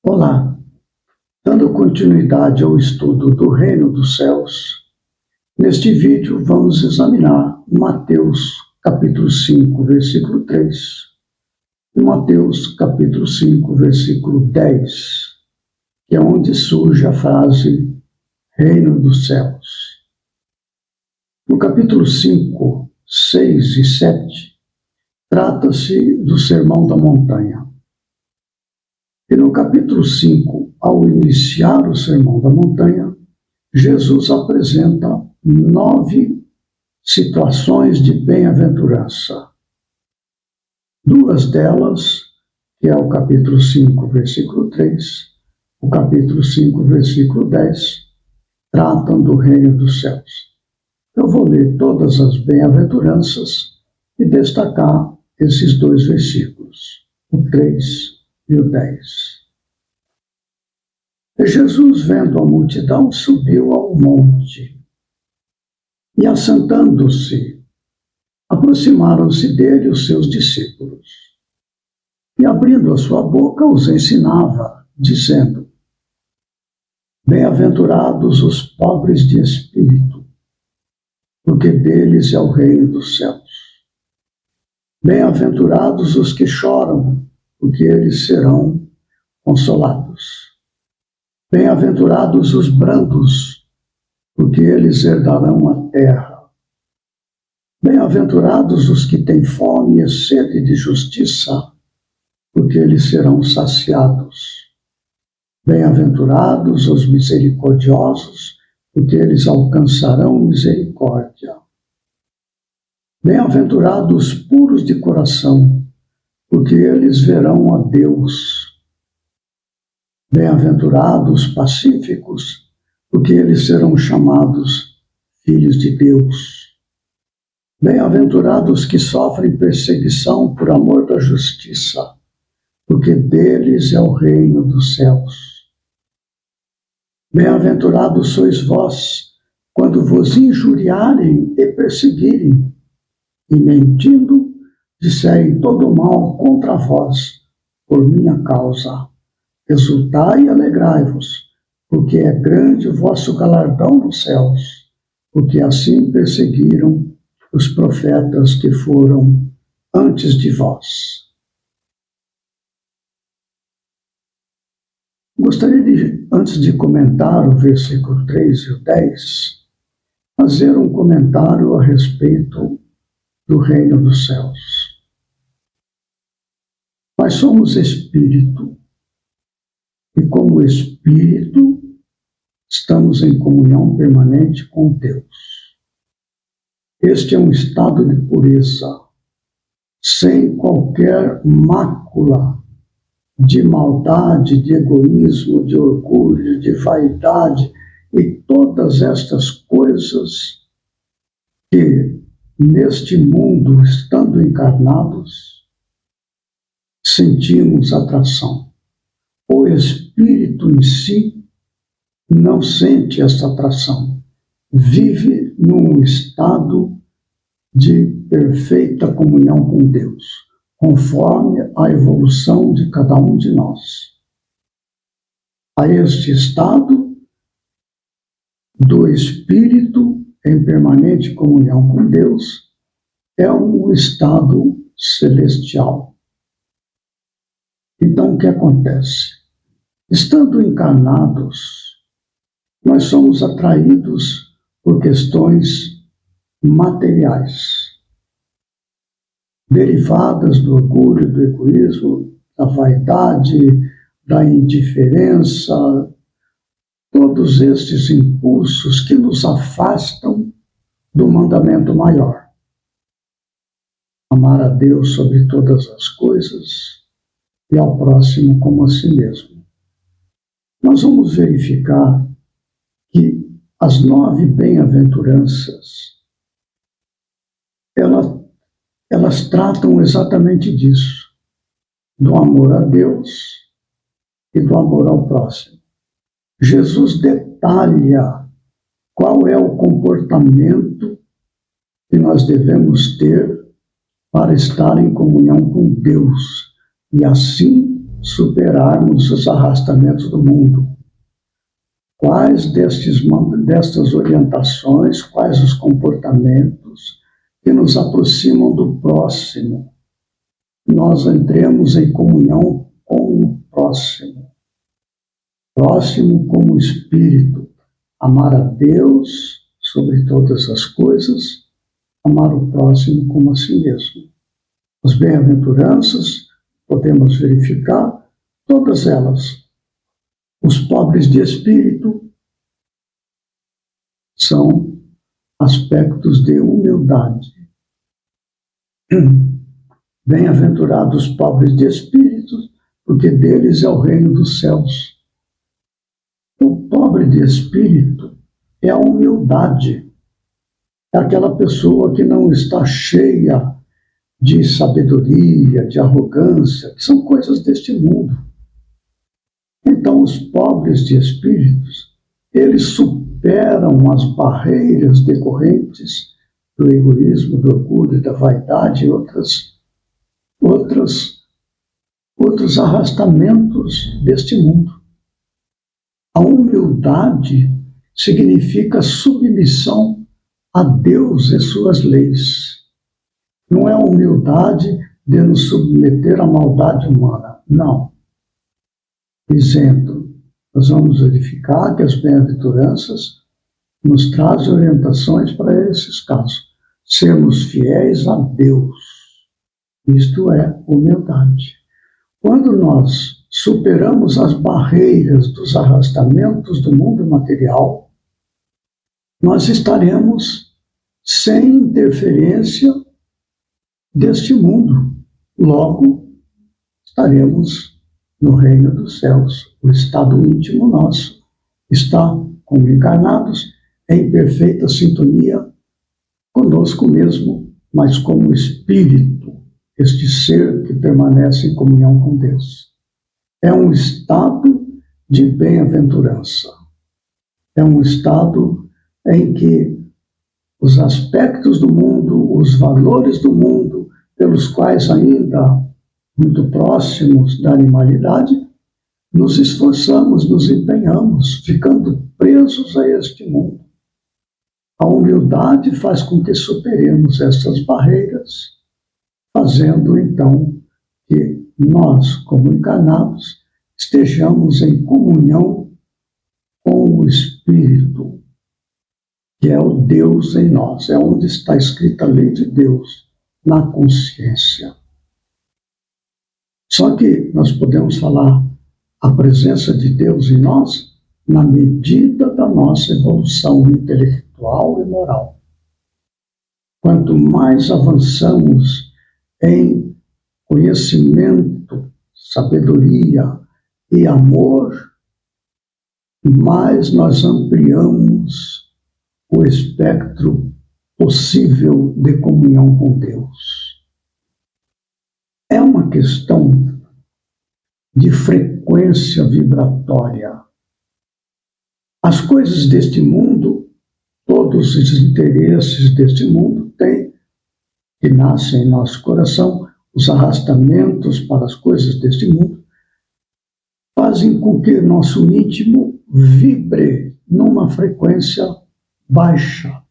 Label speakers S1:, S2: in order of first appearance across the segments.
S1: Olá, dando continuidade ao estudo do Reino dos Céus, neste vídeo vamos examinar Mateus capítulo 5, versículo 3 e Mateus capítulo 5, versículo 10, que é onde surge a frase Reino dos Céus. No capítulo 5, 6 e 7, trata-se do Sermão da Montanha. E no capítulo 5, ao iniciar o Sermão da Montanha, Jesus apresenta 9 situações de bem-aventurança. 2 delas, que é o capítulo 5, versículo 3, o capítulo 5, versículo 10, tratam do reino dos céus. Eu vou ler todas as bem-aventuranças e destacar esses 2 versículos, o 3 e o 10. E Jesus, vendo a multidão, subiu ao monte. E, assentando-se, aproximaram-se dele os seus discípulos. E, abrindo a sua boca, os ensinava, dizendo: Bem-aventurados os pobres de espírito, porque deles é o reino dos céus. Bem-aventurados os que choram, porque eles serão consolados. Bem-aventurados os brandos, porque eles herdarão a terra. Bem-aventurados os que têm fome e sede de justiça, porque eles serão saciados. Bem-aventurados os misericordiosos, porque eles alcançarão misericórdia. Bem-aventurados os puros de coração, porque eles verão a Deus. Bem-aventurados os pacíficos, porque eles serão chamados filhos de Deus. Bem-aventurados os que sofrem perseguição por amor da justiça, porque deles é o reino dos céus. Bem-aventurados sois vós, quando vos injuriarem e perseguirem, e mentindo, disserem todo mal contra vós, por minha causa. Exultai e alegrai-vos, porque é grande o vosso galardão nos céus, porque assim perseguiram os profetas que foram antes de vós. Gostaria de, antes de comentar o versículo 3 e o 10, fazer um comentário a respeito do reino dos céus. Nós somos espírito, e como espírito, estamos em comunhão permanente com Deus. Este é um estado de pureza, sem qualquer mácula de maldade, de egoísmo, de orgulho, de vaidade e todas estas coisas que, neste mundo, estando encarnados, sentimos atração. O espírito em si não sente essa atração, vive num estado de perfeita comunhão com Deus, conforme a evolução de cada um de nós. A este estado do espírito em permanente comunhão com Deus é um estado celestial. Então, o que acontece? Estando encarnados, nós somos atraídos por questões materiais, derivadas do orgulho, do egoísmo, da vaidade, da indiferença, todos estes impulsos que nos afastam do mandamento maior. Amar a Deus sobre todas as coisas e ao próximo como a si mesmo. Nós vamos verificar que as 9 bem-aventuranças, elas tratam exatamente disso, do amor a Deus e do amor ao próximo. Jesus detalha qual é o comportamento que nós devemos ter para estar em comunhão com Deus e assim superarmos os arrastamentos do mundo. Quais destas orientações, quais os comportamentos que nos aproximam do próximo? Nós entremos em comunhão com o próximo. Próximo como espírito. Amar a Deus sobre todas as coisas, amar o próximo como a si mesmo. As bem-aventuranças, podemos verificar todas elas. Os pobres de espírito são aspectos de humildade. Bem-aventurados os pobres de espírito, porque deles é o reino dos céus. O pobre de espírito é a humildade. É aquela pessoa que não está cheia de sabedoria, de arrogância, que são coisas deste mundo. Então, os pobres de espíritos, eles superam as barreiras decorrentes do egoísmo, do orgulho, da vaidade e outros arrastamentos deste mundo. A humildade significa submissão a Deus e suas leis. Não é a humildade de nos submeter à maldade humana, não. Exemplo, nós vamos verificar que as bem-aventuranças nos trazem orientações para esses casos. Sermos fiéis a Deus. Isto é humildade. Quando nós superamos as barreiras dos arrastamentos do mundo material, nós estaremos sem interferência deste mundo. Logo, estaremos no reino dos céus. O estado íntimo nosso está, como encarnados, em perfeita sintonia conosco mesmo, mas como espírito, este ser que permanece em comunhão com Deus. É um estado de bem-aventurança. É um estado em que os aspectos do mundo, os valores do mundo, pelos quais ainda muito próximos da animalidade, nos esforçamos, nos empenhamos, ficando presos a este mundo. A humildade faz com que superemos essas barreiras, fazendo então que nós, como encarnados, estejamos em comunhão com o Espírito, que é o Deus em nós, é onde está escrita a lei de Deus, na consciência. Só que nós podemos falar a presença de Deus em nós na medida da nossa evolução intelectual e moral. Quanto mais avançamos em conhecimento, sabedoria e amor, mais nós ampliamos o espectro possível de comunhão com Deus. É uma questão de frequência vibratória. As coisas deste mundo, todos os interesses deste mundo que nascem em nosso coração, os arrastamentos para as coisas deste mundo, fazem com que nosso íntimo vibre numa frequência baixa.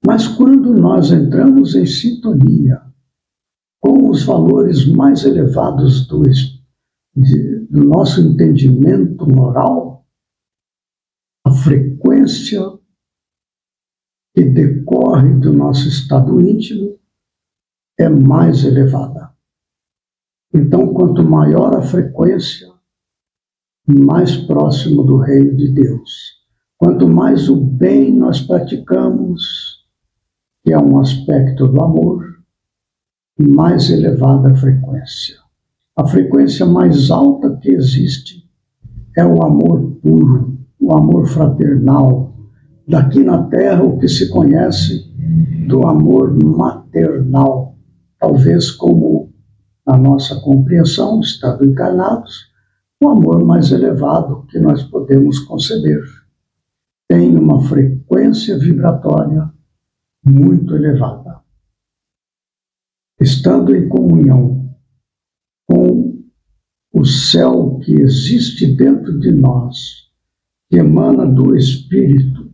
S1: Mas quando nós entramos em sintonia com os valores mais elevados do nosso entendimento moral, a frequência que decorre do nosso estado íntimo é mais elevada. Então, quanto maior a frequência, mais próximo do reino de Deus. Quanto mais o bem nós praticamos, que é um aspecto do amor, mais elevada a frequência. A frequência mais alta que existe é o amor puro, o amor fraternal. Daqui na Terra, o que se conhece do amor maternal. Talvez como, na nossa compreensão, estando encarnados, o amor mais elevado que nós podemos conceber. Tem uma frequência vibratória muito elevada. Estando em comunhão o céu que existe dentro de nós, que emana do Espírito,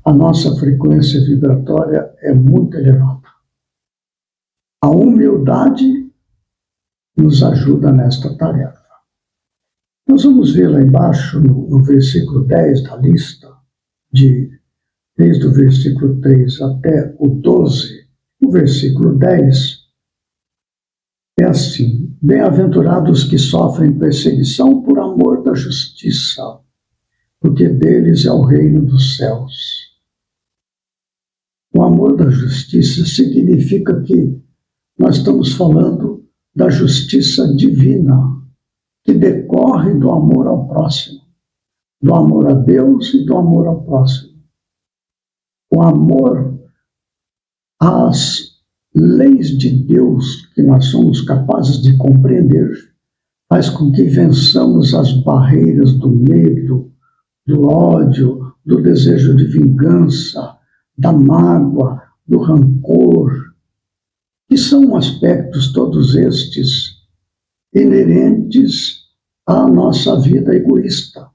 S1: a nossa frequência vibratória é muito elevada. A humildade nos ajuda nesta tarefa. Nós vamos ver lá embaixo, no versículo 10 da lista, desde o versículo 3 até o 12, o versículo 10, é assim: bem-aventurados que sofrem perseguição por amor da justiça, porque deles é o reino dos céus. O amor da justiça significa que nós estamos falando da justiça divina, que decorre do amor ao próximo, do amor a Deus e do amor ao próximo. O amor às leis de Deus que nós somos capazes de compreender faz com que vençamos as barreiras do medo, do ódio, do desejo de vingança, da mágoa, do rancor, que são aspectos todos estes inerentes à nossa vida egoísta.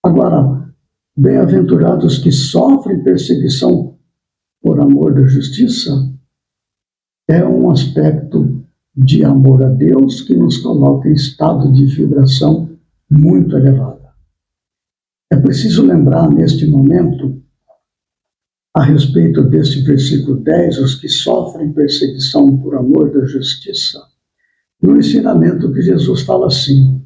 S1: Agora, bem-aventurados que sofrem perseguição por amor da justiça é um aspecto de amor a Deus que nos coloca em estado de vibração muito elevada. É preciso lembrar neste momento, a respeito deste versículo 10, os que sofrem perseguição por amor da justiça, no ensinamento que Jesus fala assim: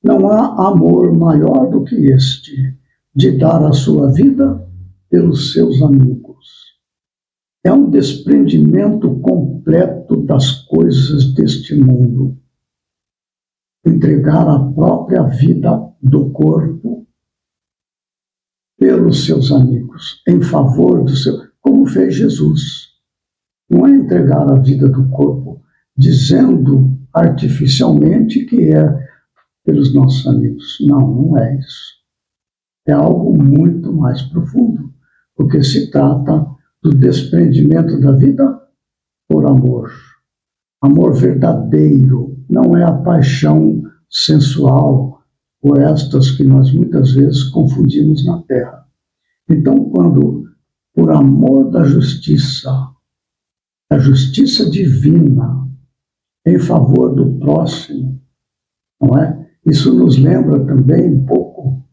S1: não há amor maior do que este, de dar a sua vida pelos seus amigos. É um desprendimento completo das coisas deste mundo. Entregar a própria vida do corpo pelos seus amigos, em favor do seu, como fez Jesus. Não é entregar a vida do corpo dizendo artificialmente que é pelos nossos amigos. Não, não é isso. É algo muito mais profundo, porque se trata do desprendimento da vida por amor. Amor verdadeiro, não é a paixão sensual ou estas que nós muitas vezes confundimos na terra. Então, quando, por amor da justiça, a justiça divina, em favor do próximo, não é? Isso nos lembra também um pouco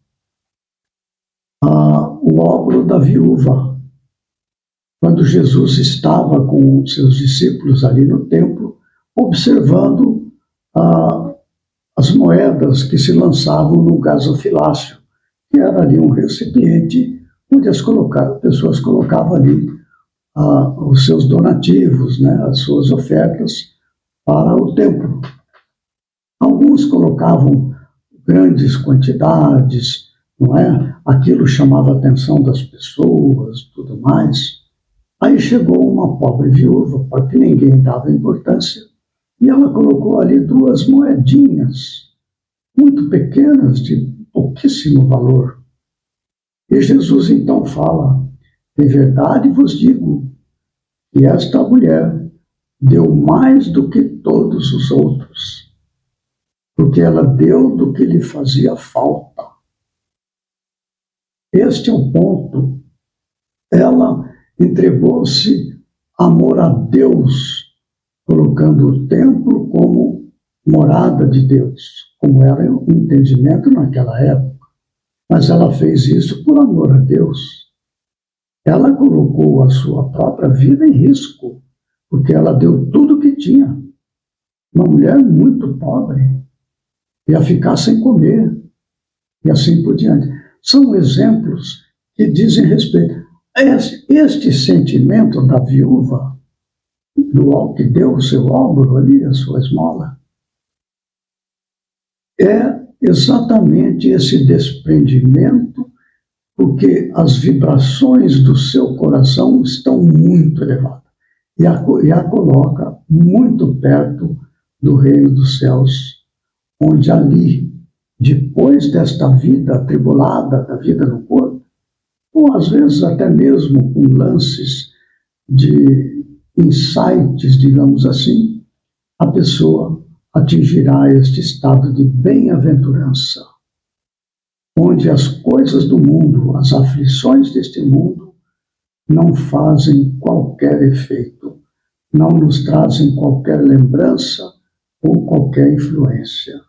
S1: o óbolo da viúva. Quando Jesus estava com os seus discípulos ali no templo, observando as moedas que se lançavam no gasofilácio, que era ali um recipiente onde as pessoas colocavam ali os seus donativos, né, as suas ofertas para o templo. Alguns colocavam grandes quantidades, não é? Aquilo chamava a atenção das pessoas, tudo mais. Aí chegou uma pobre viúva, para que ninguém dava importância, e ela colocou ali 2 moedinhas, muito pequenas, de pouquíssimo valor. E Jesus então fala: em verdade vos digo que esta mulher deu mais do que todos os outros, porque ela deu do que lhe fazia falta. Este é o ponto. Ela entregou-se amor a Deus, colocando o templo como morada de Deus, como era o entendimento naquela época. Mas ela fez isso por amor a Deus. Ela colocou a sua própria vida em risco, porque ela deu tudo o que tinha. Uma mulher muito pobre ia ficar sem comer, e assim por diante. São exemplos que dizem respeito. Este sentimento da viúva, do que deu o seu óbolo ali, a sua esmola, é exatamente esse desprendimento, porque as vibrações do seu coração estão muito elevadas e a coloca muito perto do reino dos céus, onde ali, depois desta vida atribulada, da vida no corpo, ou às vezes até mesmo com lances de insights, digamos assim, a pessoa atingirá este estado de bem-aventurança, onde as coisas do mundo, as aflições deste mundo, não fazem qualquer efeito, não nos trazem qualquer lembrança ou qualquer influência.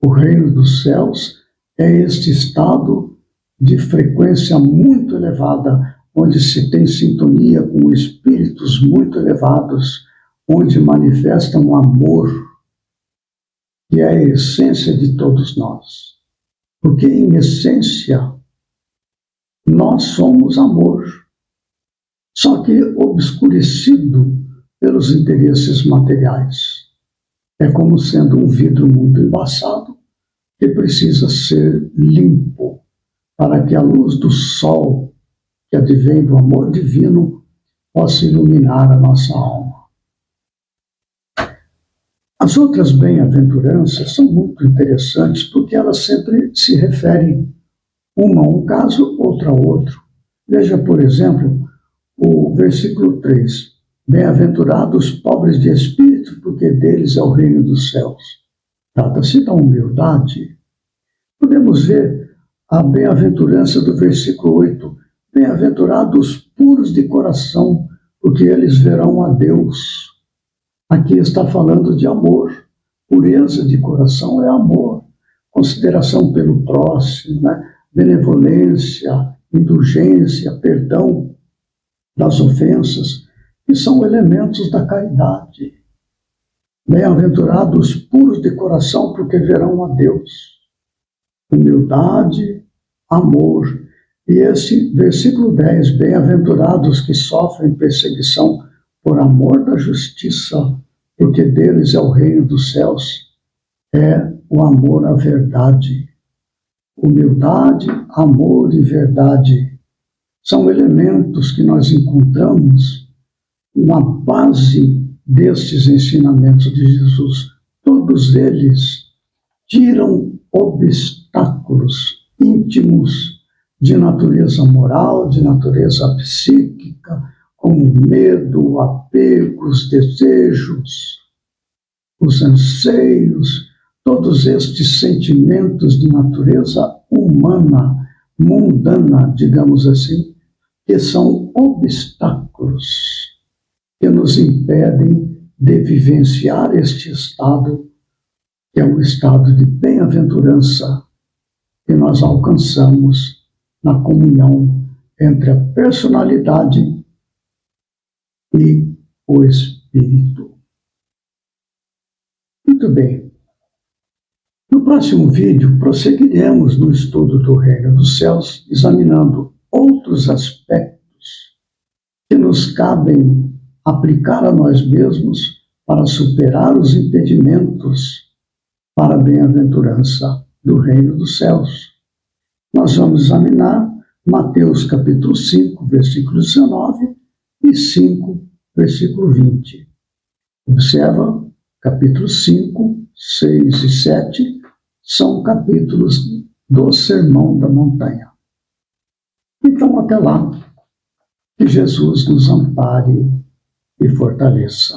S1: O reino dos céus é este estado de frequência muito elevada, onde se tem sintonia com espíritos muito elevados, onde manifestam o amor, que é a essência de todos nós. Porque, em essência, nós somos amor, só que obscurecido pelos interesses materiais. É como sendo um vidro muito embaçado que precisa ser limpo para que a luz do sol, que advém do amor divino, possa iluminar a nossa alma. As outras bem-aventuranças são muito interessantes porque elas sempre se referem uma a um caso, outra a outro. Veja, por exemplo, o versículo 3. Bem-aventurados os pobres de espírito, porque deles é o reino dos céus. Trata-se da humildade. Podemos ver a bem-aventurança do versículo 8. Bem-aventurados os puros de coração, porque eles verão a Deus. Aqui está falando de amor. Pureza de coração é amor. Consideração pelo próximo, né? Benevolência, indulgência, perdão das ofensas, que são elementos da caridade. Bem-aventurados os puros de coração, porque verão a Deus. Humildade, amor. E esse versículo 10, bem-aventurados que sofrem perseguição por amor da justiça, porque deles é o reino dos céus, é o amor à verdade. Humildade, amor e verdade são elementos que nós encontramos na base destes ensinamentos de Jesus. Todos eles tiram obstáculos íntimos de natureza moral, de natureza psíquica, como o medo, o apego, os desejos, os anseios, todos estes sentimentos de natureza humana, mundana, digamos assim, que são obstáculos que nos impedem de vivenciar este estado, que é o estado de bem-aventurança que nós alcançamos na comunhão entre a personalidade e o espírito. Muito bem. No próximo vídeo, prosseguiremos no estudo do Reino dos Céus, examinando outros aspectos que nos cabem aplicar a nós mesmos para superar os impedimentos para a bem-aventurança do Reino dos Céus. Nós vamos examinar Mateus capítulo 5, versículo 19 e 5, versículo 20. Observa, capítulo 5, 6 e 7 são capítulos do Sermão da Montanha. Então, até lá, que Jesus nos ampare e fortaleça.